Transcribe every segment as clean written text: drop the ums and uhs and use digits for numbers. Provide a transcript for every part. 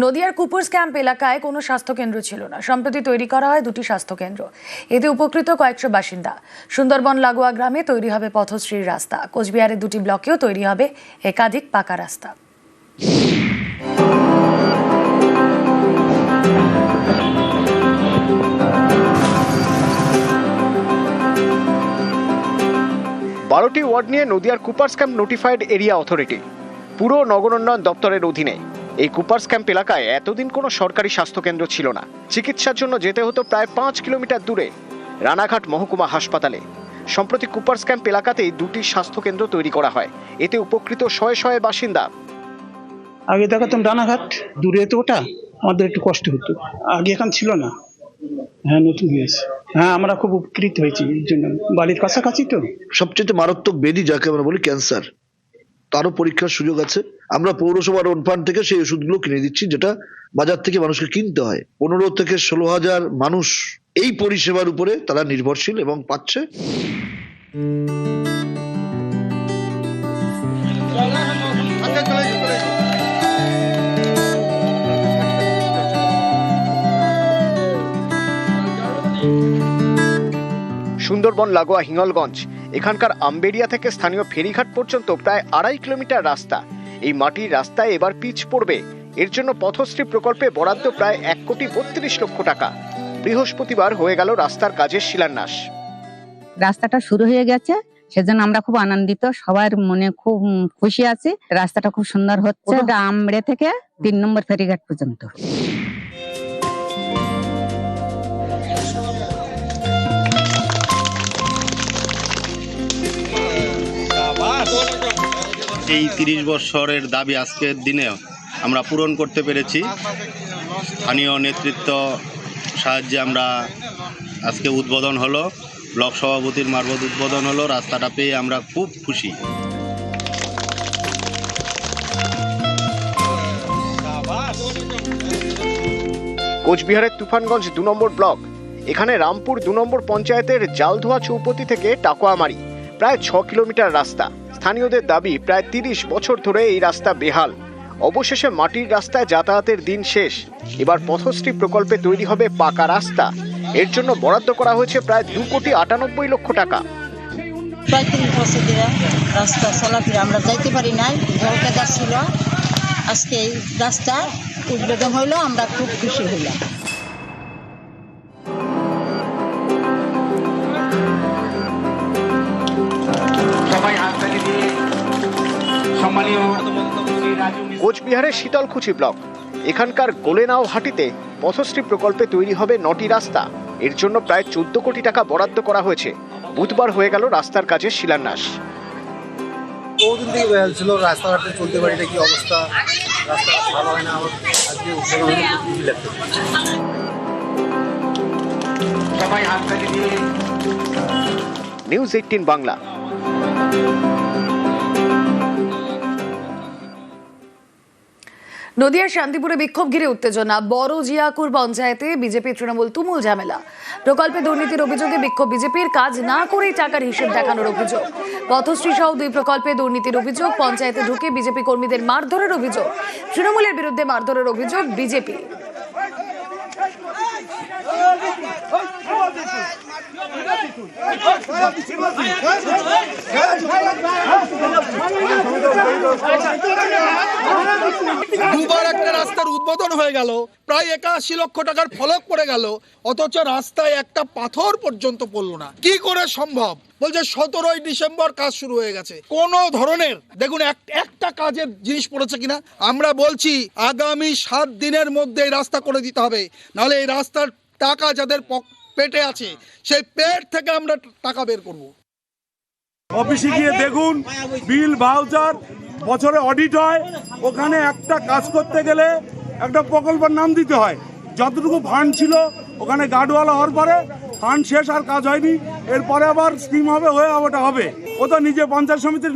নদিয়ার Cooper's camp এলাকায় কোনো স্বাস্থ্যকেন্দ্র ছিল না। সম্প্রতি তৈরি করা হয় দুটি স্বাস্থ্যকেন্দ্র। এতে উপকৃত কয়েকশো বাসিন্দা। সুন্দরবন লাগোয়া গ্রামে তৈরি হবে পথশ্রীর রাস্তা। কোচবিহারের দুটি ব্লকেও তৈরি হবে একাধিক পাকা রাস্তা। বারোটি ওয়ার্ড নিয়ে নদিয়ার Cooper's camp notified area authority পুরো নগর উন্নয়ন দপ্তরের অধীনে। এই কুপার্স ক্যাম্প এলাকায় এতদিন কোনো সরকারি স্বাস্থ্যকেন্দ্র ছিল না। চিকিৎসার জন্য যেতে হতো প্রায় 5 কিলোমিটার দূরে রানাঘাট মহকুমা হাসপাতালে। সম্প্রতি কুপার্স ক্যাম্প এলাকাতেই দুটি স্বাস্থ্যকেন্দ্র তৈরি করা হয়। এতে উপকৃত শয়ে শয়ে বাসিন্দা। আগে দেখাতাম রানাঘাট, দূরে তো ওটা আমাদের একটু কষ্ট হতো, আগে এখন ছিল না। হ্যাঁ, নতুন হয়েছে। হ্যাঁ, আমরা খুব উপকৃত হয়েছি এর জন্য, বাড়ির কাছাকাছি তো। সবচেয়ে মারাত্মক ব্যাধি যাকে আমরা বলি ক্যান্সার, তারও পরীক্ষার সুযোগ আছে। আমরা পৌরসভার ওন ফান্ড থেকে সেই ওষুধগুলো কিনে দিচ্ছি, যেটা বাজার থেকে মানুষকে কিনতে হয়। 15 থেকে 16,000 মানুষ এই পরিষেবার উপরে তারা নির্ভরশীল এবং পাচ্ছে। সুন্দরবন লাগোয়া হিঙ্গলগঞ্জ, এখানকার আম্বেরিয়া থেকে স্থানীয় ফেরিঘাট পর্যন্ত প্রায় 2.5 কিলোমিটার রাস্তা। এই মাটির রাস্তায় এবার পিচ পড়বে। এর জন্য পথশ্রী প্রকল্পে বরাদ্দ প্রায় 1,32 লক্ষ টাকা। বৃহস্পতিবার হয়ে গেল রাস্তার কাজের শিলান্যাস। রাস্তাটা শুরু হয়ে গেছে, সেজন্য আমরা খুব আনন্দিত, সবার মনে খুব খুশি আছি। রাস্তাটা খুব সুন্দর হচ্ছে, আমড়ে থেকে 3 নম্বর ফেরিঘাট পর্যন্ত। এই 30 বছরের দাবি আজকের দিনে আমরা পূরণ করতে পেরেছি। স্থানীয় নেতৃত্ব সাহায্যে আমরা আজকে উদ্বোধন হলো, ব্লক সভাপতির মারফত উদ্বোধন হলো। রাস্তাটা পেয়ে আমরা খুব খুশি। কোচবিহারের তুফানগঞ্জ 2 নম্বর ব্লক, এখানে রামপুর 2 নম্বর পঞ্চায়েতের জালধোয়া চৌপতি থেকে টাকুয়ামারি প্রায় 6 কিলোমিটার রাস্তা। স্থানীয়দের দাবি প্রায় 30 বছর ধরে এই রাস্তা বেহাল। অবশেষে মাটির রাস্তায় যাতায়াতের দিন শেষ। এবার পথশ্রী প্রকল্পে তৈরি হবে পাকা রাস্তা। এর জন্য বরাদ্দ করা হয়েছে প্রায় 2,98 লক্ষ টাকা। 35 বছর ধরে রাস্তা চলাফেরা আমরা যাইতে পারি নাই, জলকাদা ছিল। আজকে এই রাস্তা উদ্বোধন হইলো, আমরা খুব খুশি হইলাম। কোচবিহারের শীতলকুচি ব্লক, এখানকার গোলেনাও হাটিতে পথশ্রী প্রকল্পে তৈরি হবে 9টি রাস্তা। এর জন্য প্রায় 14 কোটি টাকা বরাদ্দ করা হয়েছে। বুধবার হয়ে গেল রাস্তার কাজের শিলান্যাস। বহুদিন থেকে বেহাল ছিল, রাস্তাঘাটে চলতে পারি না, কি অবস্থা, রাস্তা ভালো হয় না। আজকে নিউজ 18 বাংলা। নদিয়ার শান্তিপুরে বিক্ষোভ ঘিরে উত্তেজনা। বড় জিয়াকুর পঞ্চায়েতে বিজেপি তৃণমূল তুমুল ঝামেলা। প্রকল্পে দুর্নীতির অভিযোগে বিক্ষোভ বিজেপির, কাজ না করেই টাকার হিসেব দেখানোর অভিযোগ। পথশ্রী সহ 2 প্রকল্পে দুর্নীতির অভিযোগ। পঞ্চায়েতে ঢুকে বিজেপি কর্মীদের মারধরের অভিযোগ। তৃণমূলের বিরুদ্ধে মারধরের অভিযোগ বিজেপি। দুবার একটা রাস্তার উদ্বোধন হয়ে গেল, প্রায় 81 লক্ষ টাকার ফলক পড়ে গেল, অথচ রাস্তায় একটা পাথর পর্যন্ত পড়লো না। কি করে সম্ভব? বলছে 17ই ডিসেম্বর কাজ শুরু হয়ে গেছে। কোন ধরনের দেখুন একটা কাজের জিনিস পড়েছে কিনা। আমরা বলছি আগামী 7 দিনের মধ্যে এই রাস্তা করে দিতে হবে, নাহলে এই রাস্তার টাকা যাদের পেটে আছে সেই পেট থেকে আমরা টাকা বের করব। অফিসে গিয়ে দেখুন, বিল ভাউচার বছরে অডিট হয়, ওখানে একটা কাজ করতে গেলে একটা প্রকল্পের নাম দিতে হয়। যতটুকু ফান্ড ছিল ওখানে গার্ডওয়ালা হওয়ার পরে ফান্ড শেষ, আর কাজ হয়নি। এরপরে আবার স্কিম হবে, হয়ে ওটা হবে। ও তো নিজে পঞ্চায়েত সমিতির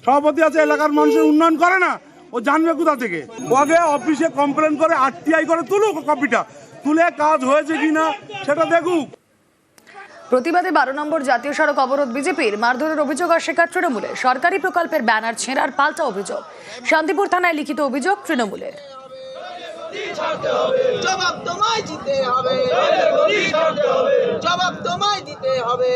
সভাপতি আছে, এলাকার মানুষের উন্নয়ন করে না, ও জানবে কোথা থেকে? ও আগে অফিসে কমপ্লেন করে RTI করে তুলুক, কপিটা তুলে কাজ হয়েছে কিনা সেটা দেখুক। প্রতিবাদে 12 নম্বর জাতীয় সড়ক অবরোধ বিজেপির। মারধরের অভিযোগ অস্বীকার তৃণমূলের। সরকারি প্রকল্পের ব্যানার ছেঁড়ার পাল্টা অভিযোগ। শান্তিপুর থানায় লিখিত অভিযোগ তৃণমূলের। জবাব তোমায় দিতে হবে, জবাব তোমায় দিতে হবে।